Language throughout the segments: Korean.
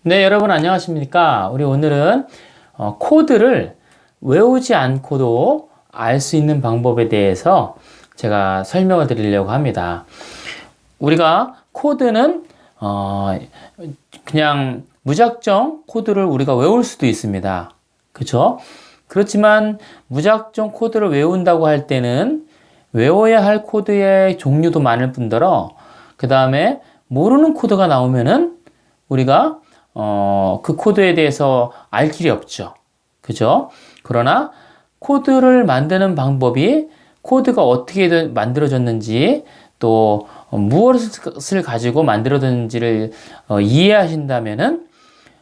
네, 여러분 안녕하십니까? 우리 오늘은 코드를 외우지 않고도 알 수 있는 방법에 대해서 제가 설명을 드리려고 합니다. 우리가 코드는 그냥 무작정 코드를 우리가 외울 수도 있습니다. 그렇죠? 그렇지만 무작정 코드를 외운다고 할 때는 외워야 할 코드의 종류도 많을 뿐더러 그 다음에 모르는 코드가 나오면은 우리가 그 코드에 대해서 알 길이 없죠. 그죠? 그러나 코드를 만드는 방법이 코드가 어떻게 만들어졌는지 또 무엇을 가지고 만들어졌는지를 이해하신다면은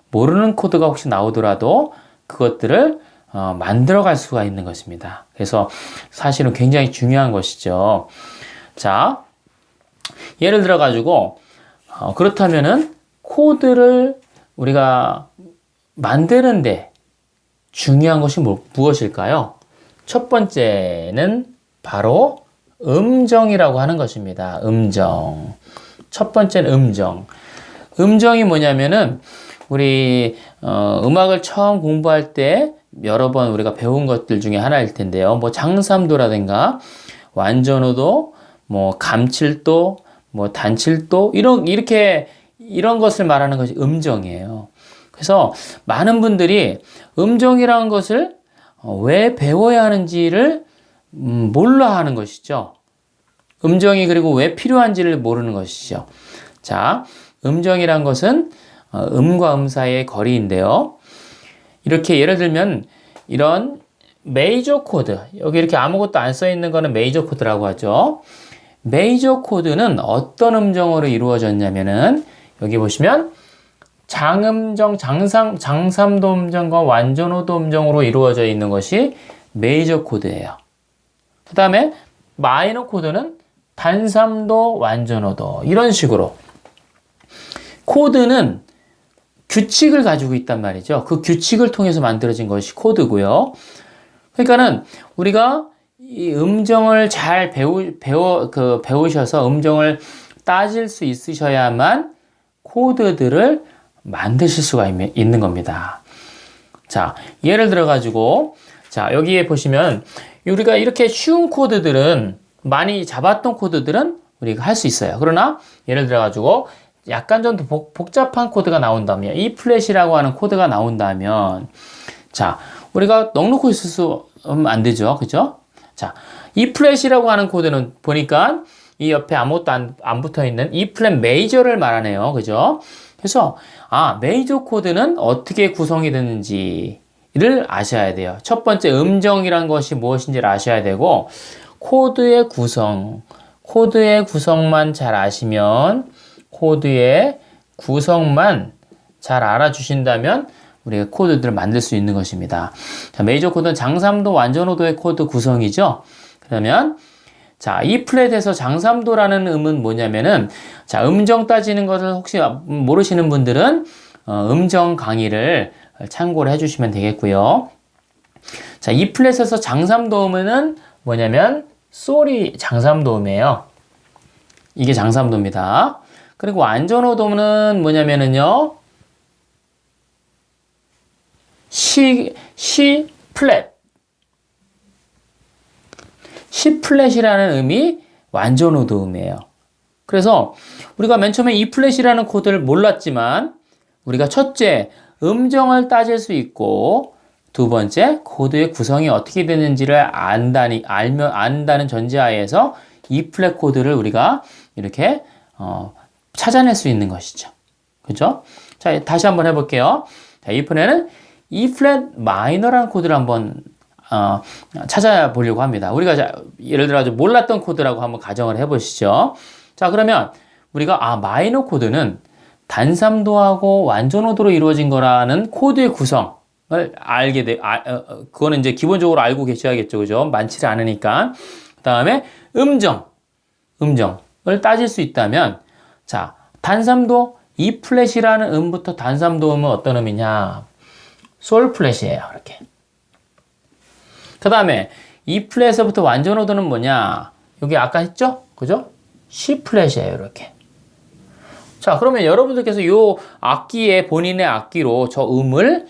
모르는 코드가 혹시 나오더라도 그것들을 만들어갈 수가 있는 것입니다. 그래서 사실은 굉장히 중요한 것이죠. 자, 예를 들어 가지고 그렇다면은 코드를 우리가 만드는데 중요한 것이 무엇일까요? 첫 번째는 바로 음정이라고 하는 것입니다. 음정. 첫 번째는 음정. 음정이 뭐냐면은 우리 음악을 처음 공부할 때 여러 번 우리가 배운 것들 중에 하나일 텐데요. 뭐 장삼도라든가 완전호도, 뭐 감칠도, 뭐 단칠도 이런 것을 말하는 것이 음정이에요. 그래서 많은 분들이 음정이라는 것을 왜 배워야 하는지를 몰라 하는 것이죠. 음정이 그리고 왜 필요한지를 모르는 것이죠. 자, 음정이란 것은 음과 음 사이의 거리인데요. 이렇게 예를 들면 이런 메이저 코드, 여기 이렇게 아무것도 안 써 있는 거는 메이저 코드라고 하죠. 메이저 코드는 어떤 음정으로 이루어졌냐면은 여기 보시면 장음정, 장삼도 음정과 완전호도 음정으로 이루어져 있는 것이 메이저 코드예요. 그 다음에 마이너 코드는 단삼도, 완전호도 이런 식으로 코드는 규칙을 가지고 있단 말이죠. 그 규칙을 통해서 만들어진 것이 코드고요. 그러니까는 우리가 이 음정을 잘 배우셔서 음정을 따질 수 있으셔야만 코드들을 만드실 수가 있는 겁니다. 자, 예를 들어 가지고 자, 여기에 보시면 우리가 이렇게 쉬운 코드들은 많이 잡았던 코드들은 우리가 할 수 있어요. 그러나 예를 들어 가지고 약간 좀 더 복잡한 코드가 나온다면 E 플랫이라고 하는 코드가 나온다면 자, 우리가 넉넉히 있을 수 안 되죠. 그죠? 자, E 플랫이라고 하는 코드는 보니까 이 옆에 아무것도 안 붙어 있는 E 플랫 메이저를 말하네요. 그죠? 그래서 메이저 코드는 어떻게 구성이 되는지를 아셔야 돼요. 첫 번째 음정이란 것이 무엇인지를 아셔야 되고 코드의 구성만 잘 아시면 코드의 구성만 잘 알아주신다면 우리가 코드들을 만들 수 있는 것입니다. 자, 메이저 코드는 장삼도, 완전호도의 코드 구성이죠. 그러면 자, E 플랫에서 장삼도라는 음은 뭐냐면은 자, 음정 따지는 것을 혹시 모르시는 분들은 음정 강의를 참고를 해주시면 되겠고요. 자, E 플랫에서 장삼도 음은 뭐냐면 솔이 장삼도 음이에요. 이게 장삼도입니다. 그리고 완전호도는 뭐냐면은요 C 플랫. C 플랫이라는 음이 완전호도 음이에요. 그래서 우리가 맨 처음에 E 플랫이라는 코드를 몰랐지만 우리가 첫째 음정을 따질 수 있고 두 번째 코드의 구성이 어떻게 되는지를 안다는 전제하에서 E 플랫 코드를 우리가 이렇게 찾아낼 수 있는 것이죠. 그죠? 자, 다시 한번 해볼게요. 자, 이번에는 E 플랫 마이너라는 코드를 한번 찾아보려고 합니다. 우리가 예를 들어 몰랐던 코드라고 한번 가정을 해보시죠. 자, 그러면 우리가 마이너 코드는 단삼도하고 완전호도로 이루어진 거라는 코드의 구성을 그거는 이제 기본적으로 알고 계셔야겠죠. 그죠? 많지는 않으니까. 그 다음에 음정을 따질 수 있다면 자, 단삼도 E 플랫이라는 음부터 단삼도 음은 어떤 음이냐? 솔 플랫이에요. 이렇게. 그 다음에 E 플랫에서부터 완전호도는 뭐냐? 여기 아까 했죠? 그죠? C 플랫이에요. 이렇게. 자, 그러면 여러분들께서 요 악기에 본인의 악기로 저 음을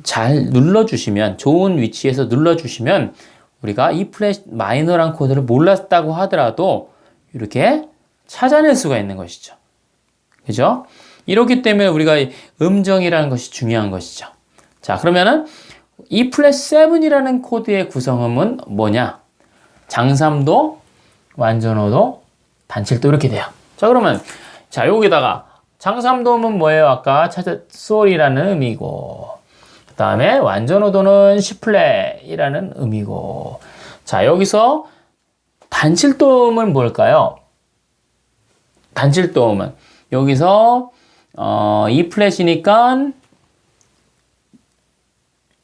잘 눌러주시면, 좋은 위치에서 눌러주시면 우리가 E 플랫 마이너란 코드를 몰랐다고 하더라도 이렇게 찾아낼 수가 있는 것이죠. 그죠? 이렇기 때문에 우리가 음정이라는 것이 중요한 것이죠. 자, 그러면은 E 플랫 7이라는 코드의 구성음은 뭐냐? 장삼도, 완전어도, 단칠도 이렇게 돼요. 자, 그러면 자, 여기다가 장삼도음은 뭐예요? 아까 솔이라는 음이고, 그 다음에 완전어도는 C 플랫이라는 음이고, 자, 여기서 단칠도음은 뭘까요? 단칠도음은 여기서 E 플랫이니까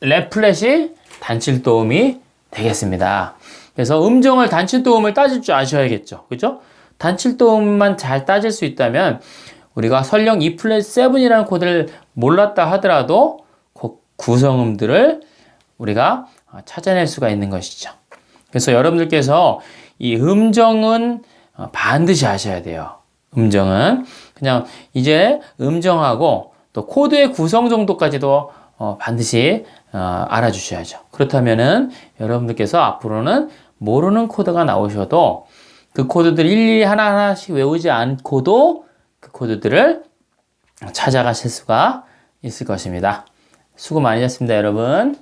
레 플랫이 단칠도음이 되겠습니다. 그래서 음정을 단칠도음을 따질 줄 아셔야겠죠. 그죠? 단칠도음만 잘 따질 수 있다면 우리가 설령 E 플랫 7이라는 코드를 몰랐다 하더라도 그 구성음들을 우리가 찾아낼 수가 있는 것이죠. 그래서 여러분들께서 이 음정은 반드시 아셔야 돼요. 음정은 그냥 이제 음정하고 또 코드의 구성 정도까지도 반드시 알아주셔야죠. 그렇다면은 여러분들께서 앞으로는 모르는 코드가 나오셔도 그 코드들 일일이 하나하나씩 외우지 않고도 그 코드들을 찾아가실 수가 있을 것입니다. 수고 많으셨습니다, 여러분.